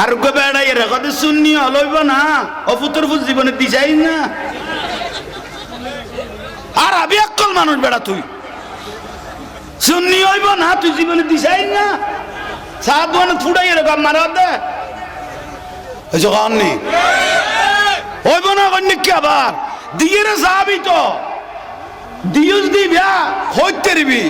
আর গো বেড়াই রেখে শুননি হলইব না অপুতর ফুল জীবনে দিছাই না আর আবি আকল মানুষ বেড়া তুই শুননি হইব না তুই জীবনে দিছাই না সাত মানে ফুটাই এরকম মারা দে জগাননি হইব না কন্যা আবার দিয়ে রে সাহাবি তো দিউস দিবা হইতে দিবি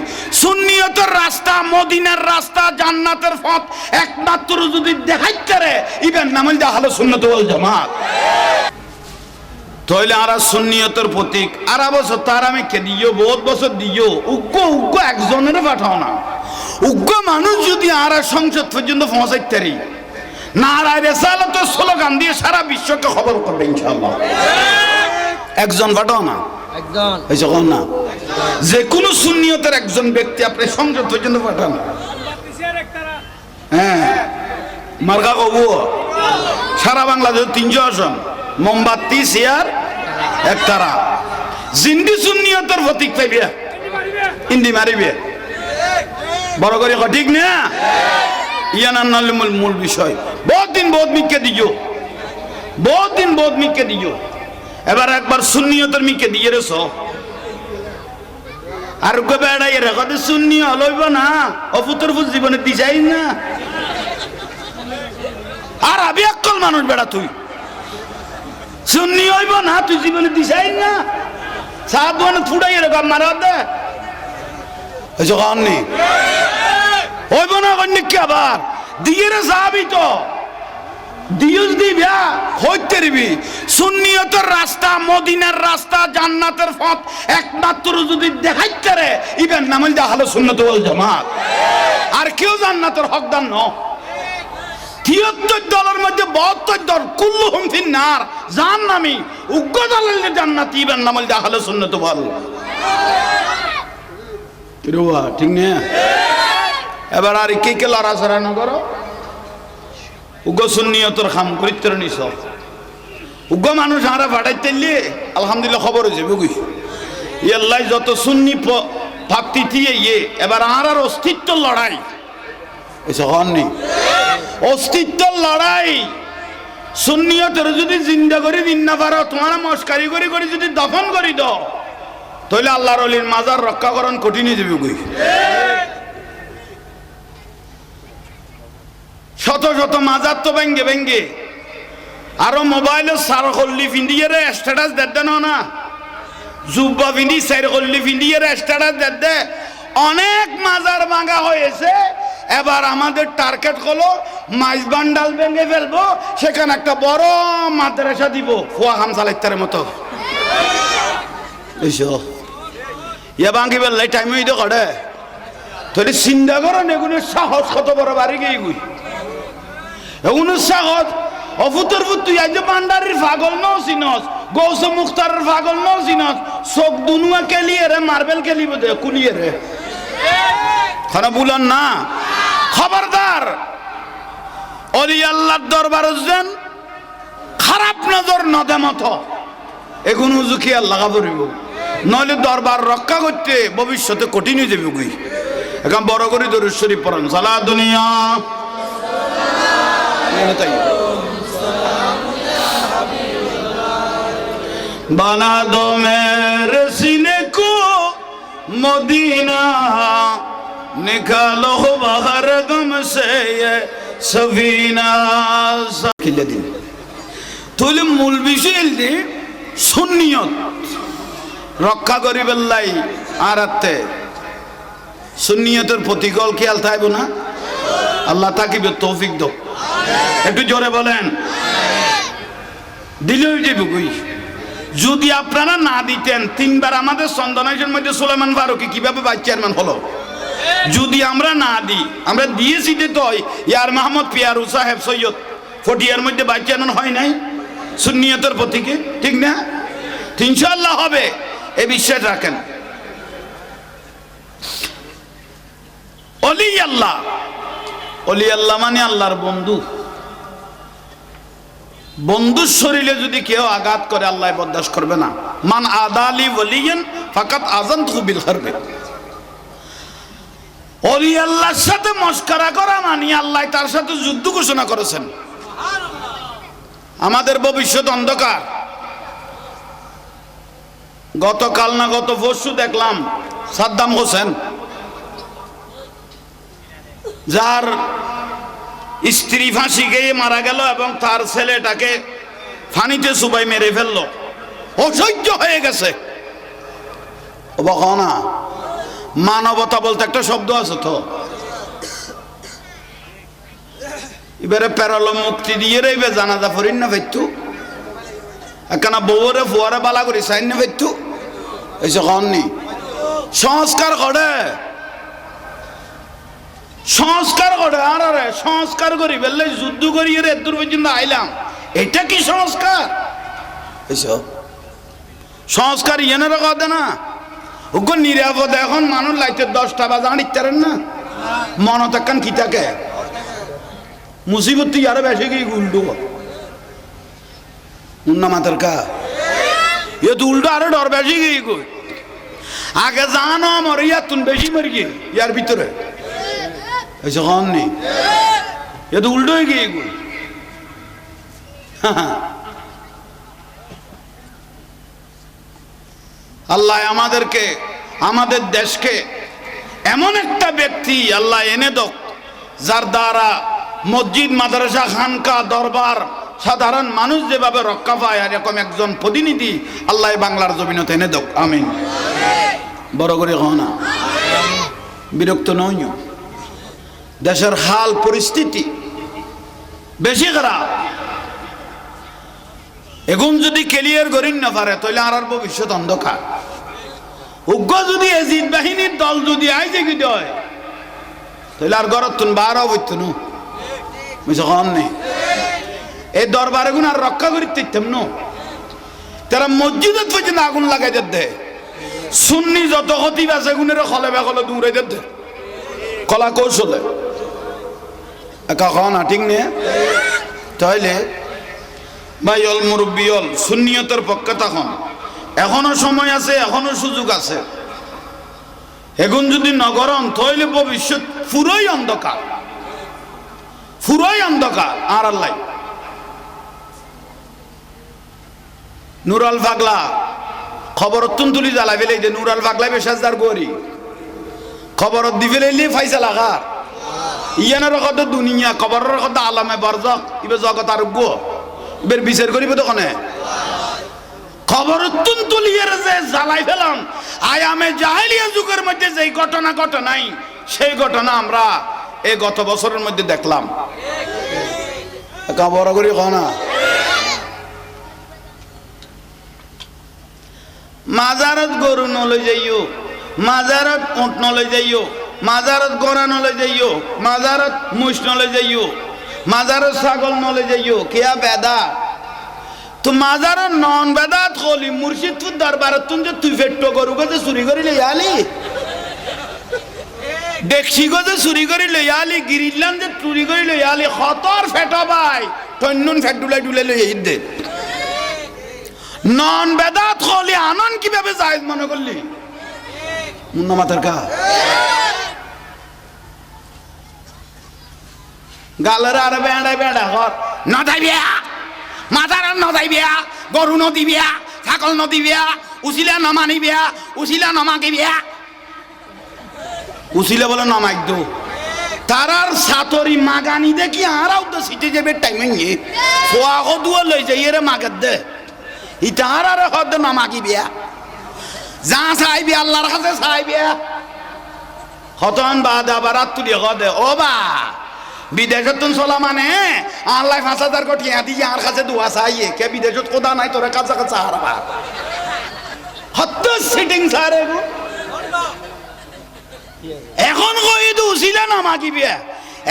সুন্নিয়তের রাস্তা মদিনার রাস্তা জান্নাতের পথ একমাত্র যদি দেখাইতে রে ইবেন নামল দা হলো সুন্নাত ওয়াল জামাত তাইলে আরা সুন্নিয়তের প্রতীক আর বছর তার আমি কে দিও বহুত বছর দিও উগ্র একজনের পাঠাও না উগ্র মানুষ যদি আরা সংসদ পর্যন্ত পৌঁছাইতে রি নারায় রিসালাতের স্লোগান দিয়ে সারা বিশ্বকে খবর করবে ইনশাআল্লাহ একজন পাঠাও না একজন এই যখন না যে কোনো সুন্নিয়তের একজন ব্যক্তি আপনি সংসদ পর্যন্ত পাঠান হ্যাঁ মার্কা কবু সারা বাংলাদেশে 300 আসন মোমবাতি চেয়ার একতারা জিন্দি সুন্নিয়তের প্রতীক পাইবে ইন্দি মারিবে বড় করে ঠিক না ইয়ানান মূল বিষয় বহুত দিন বহুত মিকে দিও বহুত দিন বহুত মিকে দিও এবার একবার সুন্নিয়তের মিকে দিয়ে রেছ আর গো বেড়াই রেখে সুন্নি হলইব না অপুতর ফুল জীবনে দিছাই না আর আবি আকল মানুষ বেড়া তুই সুন্নি হইব না তুই জীবনে দিছাই না সাত মানে ফুটাই এরকম মারা দে জগাননি হইব না কন্যা আবার দিয়ে রে সাহাবি তো দিউস দিবা হইতে দিবি সুন্নিয়তের রাস্তা মদিনার রাস্তা জান্নাতের পথ একমাত্র যদি দেখাইতে রে ইবেন নামল দা হলো সুন্নাত ওয়াল জামাত আর কেউ জান্নাতের হকদার ন 73 দলের মধ্যে 72 দল কুল্লুহুম ফিন্নার জাহান্নামী উগ্র দলের জান্নাতি ইবেন নামল দা হলো সুন্নাত ওয়াল কিরোয়া ঠিক না এবার আর কে লড়াছড়া না করো উগ্র সুন্নিয়তের খাম করিতে নিছ উগ্র মানুষ আরা ফাটাইতে আলহামদুলিল্লাহ খবর হয়েছে বুঝি ইয়াল্লাই যত সুন্নি ভাবতি দিয়ে এবার আর অস্তিত্ব লড়াই এসব হননি অস্তিত্ব লড়াই সুন্নিয়তের যদি জিন্দা করে দিন না পারো তোমার মস্কারি করে করে যদি দফন করি দাও তাহলে আল্লাহর ওলির মাজার রক্ষাকরণ কঠিন হয়ে যাবে বুঝি শত শত মাজার তো ভেঙ্গে ভেঙ্গে আরো মোবাইলে সার কল্লি ফিন্দিয়ে রে স্ট্যাটাস দেন না জুব্বা ফিন্দি সার কল্লি ফিন্দিয়ে রে স্ট্যাটাস দে অনেক মাজার ভাঙা হয়েছে এবার আমাদের টার্গেট হলো মাইজ বান্ডাল ভেঙে ফেলবো সেখানে একটা বড় মাদ্রাসা দিব ফুয়া হামসাল ইত্যার মতো এসো ইয়া ভাঙি বেললাই টাইম হইতে করে তোর চিন্তা করো এগুলো সাহস কত বড় বাড়ি গিয়ে গুই এগুলো সাহস অফুতর ফুট তুই আজ বান্ডারির পাগল নও চিনস গৌস মুখতারের পাগল নও চিনস চোখ দুনুয়া কেলিয়ে রে মার্বেল কেলিব দে কুলিয়ে রে খানা বুলান না খবরদার অলি আল্লাহর দরবার যেন খারাপ নজর নদেমত এগুলো জুকি আল্লাহ করিব নইলে দরবার রক্ষা করতে ভবিষ্যতে কঠিন হয়ে যাবে গুই এখন বড় করে দরুদ শরীফ পড়েন সালা দুনিয়া बना दो मेरे सीने को मदीना निकालो बाहर गम से ये सफीना किले दिन तुले मूल विषय दे सुन्नियत रक्षा करी बेल्लाई आरते सुन्नियतर प्रतिकल खेयाल थाइबो ना আল্লাহ তাকে তৌফিক দাও একটু জোরে বলেন দিলেই যাবে কই যদি আপনারা না দিতেন তিনবার আমাদের চন্দনাইশের মধ্যে সুলাইমান ফারুকী কিভাবে ভাইস চেয়ারম্যান হলো যদি আমরা না দিই আমরা দিয়েছি তো ইয়ার মাহমুদ পিয়ারু সাহেব সৈয়দ ফটিয়ার মধ্যে ভাইস চেয়ারম্যান হয় নাই সুন্নিয়তের প্রতীকে ঠিক না ইনশাআল্লাহ হবে এই বিশ্বাস রাখেন অলি আল্লাহ অলি আল্লাহ মানে আল্লাহর বন্ধু বন্ধুর শরীরে যদি কেউ আঘাত করে আল্লাহ বরদাস্ত করবে না মান আদালি ওয়ালিয়ান ফাকাত আযানতু বিল হারব অলি আল্লাহর সাথে মশকরা করা মানে আল্লাহ তার সাথে যুদ্ধ ঘোষণা করেছেন আমাদের ভবিষ্যৎ অন্ধকার। গতকাল না গত পরশু দেখলাম সাদ্দাম হোসেন, যার স্ত্রী ফাঁসি খেয়ে মারা গেল এবং তার ছেলেটাকে ফানিতে চুবাই মেরে ফেললো, অসহ্য হয়ে গেছে। না, মানবতা বলতে একটা শব্দ আছে তো। এবারে পেরালো মুক্তি দিয়ে রইবে জানাজা ফরিন না ফেরতু, একখানা বউরে ফুয়ারে বালা করি সাইন না ফেরতু, এসে কননি সংস্কার করে, সংস্কার করে। আর আরে সংস্কার করি বললে যুদ্ধ করি রে দূর পর্যন্ত আইলাম, এটা কি সংস্কার? এসব সংস্কার ইয়েনের কথা না। ওগো নিরাপদ এখন মানুষ লাইতে 10টা বাজে আনিতারেন না, মনত একখান কি থাকে মুসিবত আরো বেশি কি উল্টো উন্না মাতার কা এ তো উল্টো আরো ডর বেশি গিয়ে কই আগে জানো আমার ইয়ার তুন বেশি মরি গিয়ে ইয়ার ভিতরে এসে কম নেই, এ তো উল্টো হয়ে গিয়ে কই। আল্লাহ আমাদেরকে আমাদের দেশকে এমন একটা ব্যক্তি আল্লাহ এনে দোক যার দ্বারা মসজিদ মাদ্রাসা খানকা দরবার সাধারণ মানুষ যেভাবে রক্ষা পায় এরকম একজন প্রতিনিধি আল্লাহ বাংলার জমিনত এনে দোক। আমিন। বড় করে কহ না, বিরক্ত নই। দেশের হাল পরিস্থিতি বেশি খারাপ। এখন যদি ক্লিয়ার করিন না পারে তাহলে আর ভবিষ্যৎ অন্ধকার। উগ্র যদি এজিদ বাহিনীর দল যদি আইজে কি হয় তাহলে আর গরত তুন বার হইত নু কম নেই। এই দরবারে গুণ আর রক্ষা করিতে ন তারা মসজিদের পর্যন্ত আগুন লাগাই দে, সুন্নি যত ক্ষতি আছে গুণের খলে বেখলে দূরে দে কলা কৌশলে একা খাওয়া না ঠিক নেই। তাহলে ভাই অল মুরব্বী অল সুন্নিয়তের পক্ষে তখন এখনো সময় আছে, এখনো সুযোগ আছে। এখন যদি নগরম তাহলে ভবিষ্যৎ পুরোই অন্ধকার, পুরোই অন্ধকার। আর আল্লাহ নুরাল পাগলা খবর তুলি জ্বালাই ফেলে যে নুরাল পাগলা বেশাজদার গরি খবর দি ফেলে ফাইসা লাগার ইয়ানের কথা দুনিয়া খবরের কথা আলামে বরজক ইবে জগৎ আর গো বের বিচার করিবে দোকানে খবর তুলিয়ের যে জ্বালাই ফেলাম আয়ামে জাহেলিয়া যুগের মধ্যে যেই ঘটনা ঘটে নাই সেই ঘটনা আমরা এই গত বছরের মধ্যে দেখলাম। বড় করি না মাজারত গরু নলে যাইও, মাজারত উঁট নলে যাইও, মাজারত গড়া নলে যাইও, মাজারত মুষ নলে যাইও, মাজারত ছাগল নলে যাইও, কেয়া বেদা তো মাজারত নন বেদাত হলি মুর্শিদপুর দরবারত তুই যে তুই ফেট্টো গরু গজে চুরি করি লইয়ালি, দেখছি গজে চুরি করি লইয়ালি, গিরিলাম যে চুরি করি লইয়ালি, খতর ফেটো ভাই তন্নুন ফেট ডুলাই ডুলাই লই দে নন বেদাত হলি আনন কিভাবে জায়েজ মনে করলি মুন্না মাথার কা গালের আর বেড়া বেড়া ঘর নদাই বিয়া মাথার নদাই বিয়া গরু নদী বিয়া ছাগল নদী বিয়া উচিলা নমানি বিয়া উচিলা নমাকে বিয়া উচিলা বলে নমাই দো তারার সাতরি মাগানি দেখি আরাও তো সিটে যাবে টাইমে নিয়ে ফোয়া দুয়া লই যাই এরে মাগের দে ইটার আর হদ নমাকি বিয়া যা চাইবি আল্লাহর কাছে চাইবিয়া হতন বাদ আবার তুলি হদে ও বা বিদেশত চলা মানে আল্লাহ 5,000 কোটি দিয়ে আর কাছে দোয়া চাইয়ে কে বিদেশত কোদা নাই তোর কাছে কাছে হারবা হত সিটিং সারে গো এখন কই তো উছিলা না মাকি বিয়া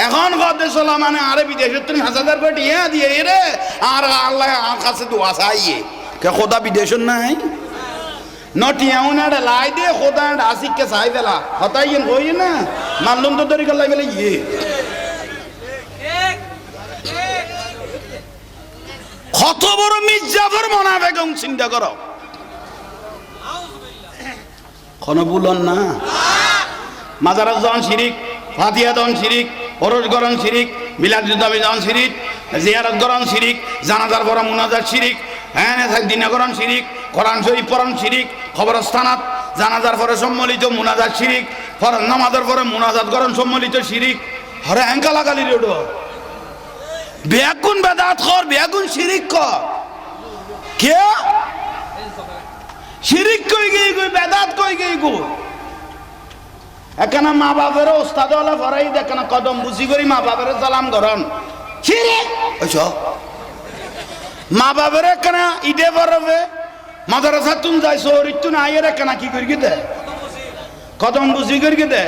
এখন কদে চলা মানে আরে বিদেশত 5,000 কোটি দিয়ে রে আর আল্লাহ আর কাছে দোয়া চাইয়ে কে খোদা বিদেশত নাই নটিয়াও না লাই দে খোদা আসিক কে চাই ফেলা হতাই কই না মানলুম তো তরিকা লাই ফেলে ইয়ে কত বড় মির্জাফর মোনাফেক চিন্তা করো কোন বলন না মাজারাত জন শিরিক ফাতিহা জন শিরিক ওরস গরন শিরিক মিলাদ দাবি জন শিরিক জিয়ারত গরণ শিরিক, জানাজার পরে মুনাজাত শিরিক, হ্যাঁ দিনে গরণ শিরিক, কোরআন শরীফ পড়ান শিরিক, খবরস্থানাত জানাজার পরে সম্মিলিত মুনাজাত শিরিক, ফরজ নামাজের পরে মুনাজাত গরণ সম্মিলিত শিরিক। হরে হ্যাঙ্কা লাগালি রেডো বেগুন বেদাত কর, বেগুন শিরিক কর। কে শিরিক কই গই গই, বেদাত কই গই গো। এখানে মা বাপের ওস্তাদ হলে ফরাই দেখেন কদম বুঝি করি মা বাপের সালাম করন শিরিক। মা বাপের এখানে ঈদে পড়বে মাদ্রাসা তুন যাই শহরিত না আইয়ের এখানে কি করি দে কদম বুঝি করি দে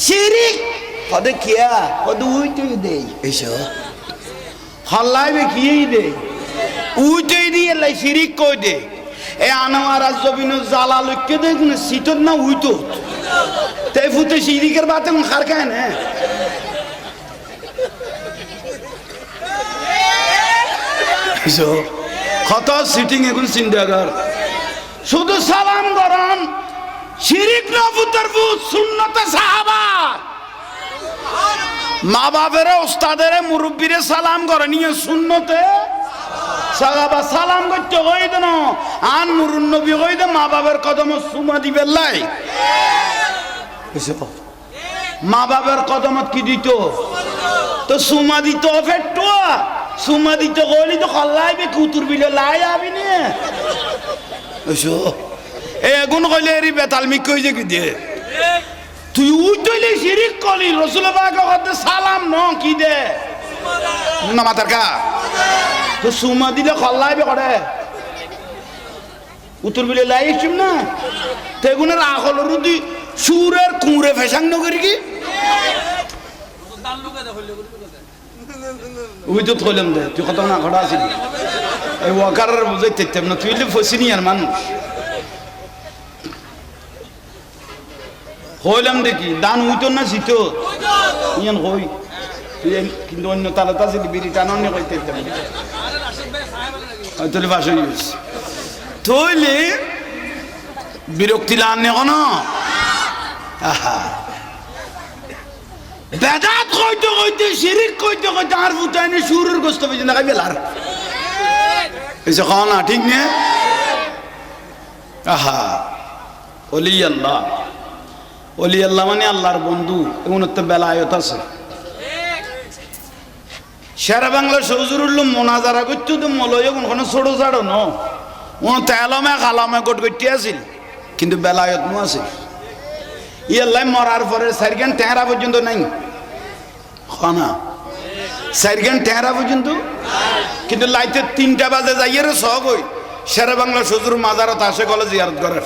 শিরিক। কদে কিয়া কদে উইতেই দে এইসব হল্লাইবে কি দে উইতেই দিয়ে লাই শিরিক কই দে। এ আনোয়ার আজবিনু জালা লক্ষ্য দেখুন শীতত না উইত তাই ফুটে শিরিকের বাতে খার খায় না। কত সিটিং এখন চিন্তা কর, শুধু সালাম করেন শিরিক না ফুটার ফুট সুন্নতে সাহাবা। মা বাপের ওস্তাদের মুরব্বীরে সালাম করে নিয়ে সুন্নতে সাহাবা সালাম করতে হই দেন আন নুরুন নবী হই দে মা বাবার কদম সুমা দিবে লাই। মা বাবার কদমত কি দিত তো সুমা দিত ফেটুয়া সুমা দিত গলি তো খল্লাইবে কুতুর বিলে লাই আবি নে এগুন কইলে এরি বেতালমি কই যে কি দে তুই উঠইলে শিরিক কলি রাসূল পাক কত সালাম ন কি দে না মাতার কা তো সুমা দিলে খল্লাইবে করে উত্তর বিলে লাই আসিম না তেগুনের আখল রুদি সুরের কুঁড়ে ফেসাং নগরি কি ওই তো থইলাম দে তুই কত না ঘটা আছিস এই ওয়াকারের বুঝাইতে তেম না তুই ফসিনি আর মানুষ হইলাম দেখি দান উইতো না জিত ইয়ান হই কিন্তু অন্য তালাতা যদি বিড়ি টানো কইতে তেম তোলে বাস হয়ে গেছে তৈলে বিরক্তি লানে কোন বেদাত কইতে কইতে শিরিক কইতে কইতে আর ফুটাইনি সুরের গোস্ত বেজে না খাইবে লার এসে খাওয়া না ঠিক নে আহা ওলি আল্লাহ ওলি আল্লাহ মানে আল্লাহর বন্ধু এমন একটা বেলায়ত আছে। সারা বাংলা সজুরুল্ল মোনাজারা করতে তো মলয় কোনো ছোট ছাড়ো ন ও তেলমে কালামে গোট করতে আসিল কিন্তু বেলায়ত নু আছে ইয়াল্লাই মরার পরে সাইরগান টেঁরা পর্যন্ত নাই খানা সাইরগান টেঁরা পর্যন্ত কিন্তু লাইতে 3টা বাজে যাইয়ে রে সহ কই সারা বাংলা সজুর মাজারত আসে কলে জিয়ারত করার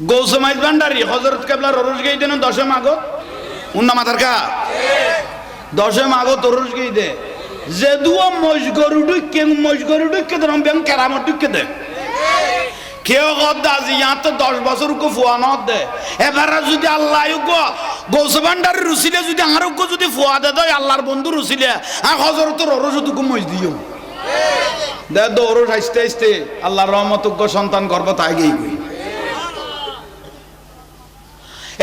গৌসমাইজ ভান্ডারি হজরত কেবলার ররুজ গেই দেন 10 মাগত উন্না মাথার কা 10 মাগত ররুজ গেই দে যে দুয়া মজগরু ঢুকে দেন ব্যাং কেরামত ঢুকে দে কেউ গদ্দা আজি ইয়া তো 10 বছর কো ফুয়ানত দে এবারে যদি আল্লাহ গো গৌস ভান্ডারি রুসিলে যদি আর গো যদি ফুয়া দে দয় আল্লাহর বন্ধু রুসিলে আর হজরত ররুজ দুকু মজ দিও দে দরুজ আস্তে আস্তে আল্লাহর রহমত গো সন্তান গর্ভ তাই গই গই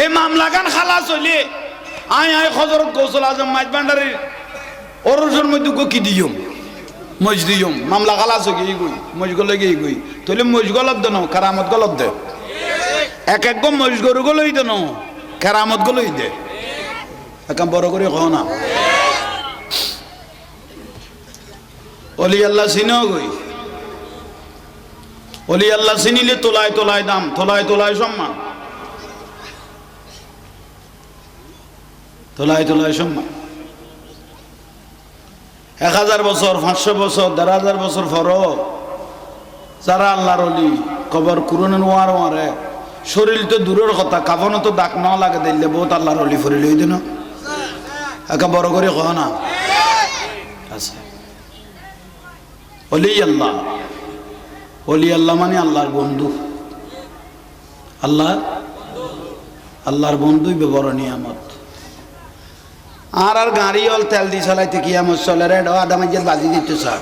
এই মামলা গান খালাস হইলে আয় হজরত গৌসুল আজম মাইজ ভান্ডারির অরুজের মধ্যে কি দিয়ম মজ দিয়ম মামলা খালাস হয়ে গই মজ গলে গিয়ে গই তাহলে মজ গলত দেন কারামত গলত দে এক এক মজ গরু গলই দেন কারামত গলই দে এক বড় করে কহ না অলি আল্লাহ চিনেও গই অলি আল্লাহ চিনিলে তোলায় তোলায় দাম তোলায় তোলায় সম্মান তোলায় তোলায় সম্মান 1000 বছর 500 বছর 1000 বছর পর যারা আল্লাহর অলি কবর কুরনে নোয়ার মারে শরীর তো দূরের কথা কাফনও তো দাগ না লাগে দিলে বহুত আল্লাহর অলি ফরি লই দেন একা বড় করে কহ না আছে অলি আল্লাহ মানে আল্লাহর বন্ধু আল্লাহর বন্ধুই বড় নিয়ামত আর গাড়ি অল তেল দিয়ে চালাইতে কি আমার চলে রে আদা মাঝে বাজি দিতে স্যার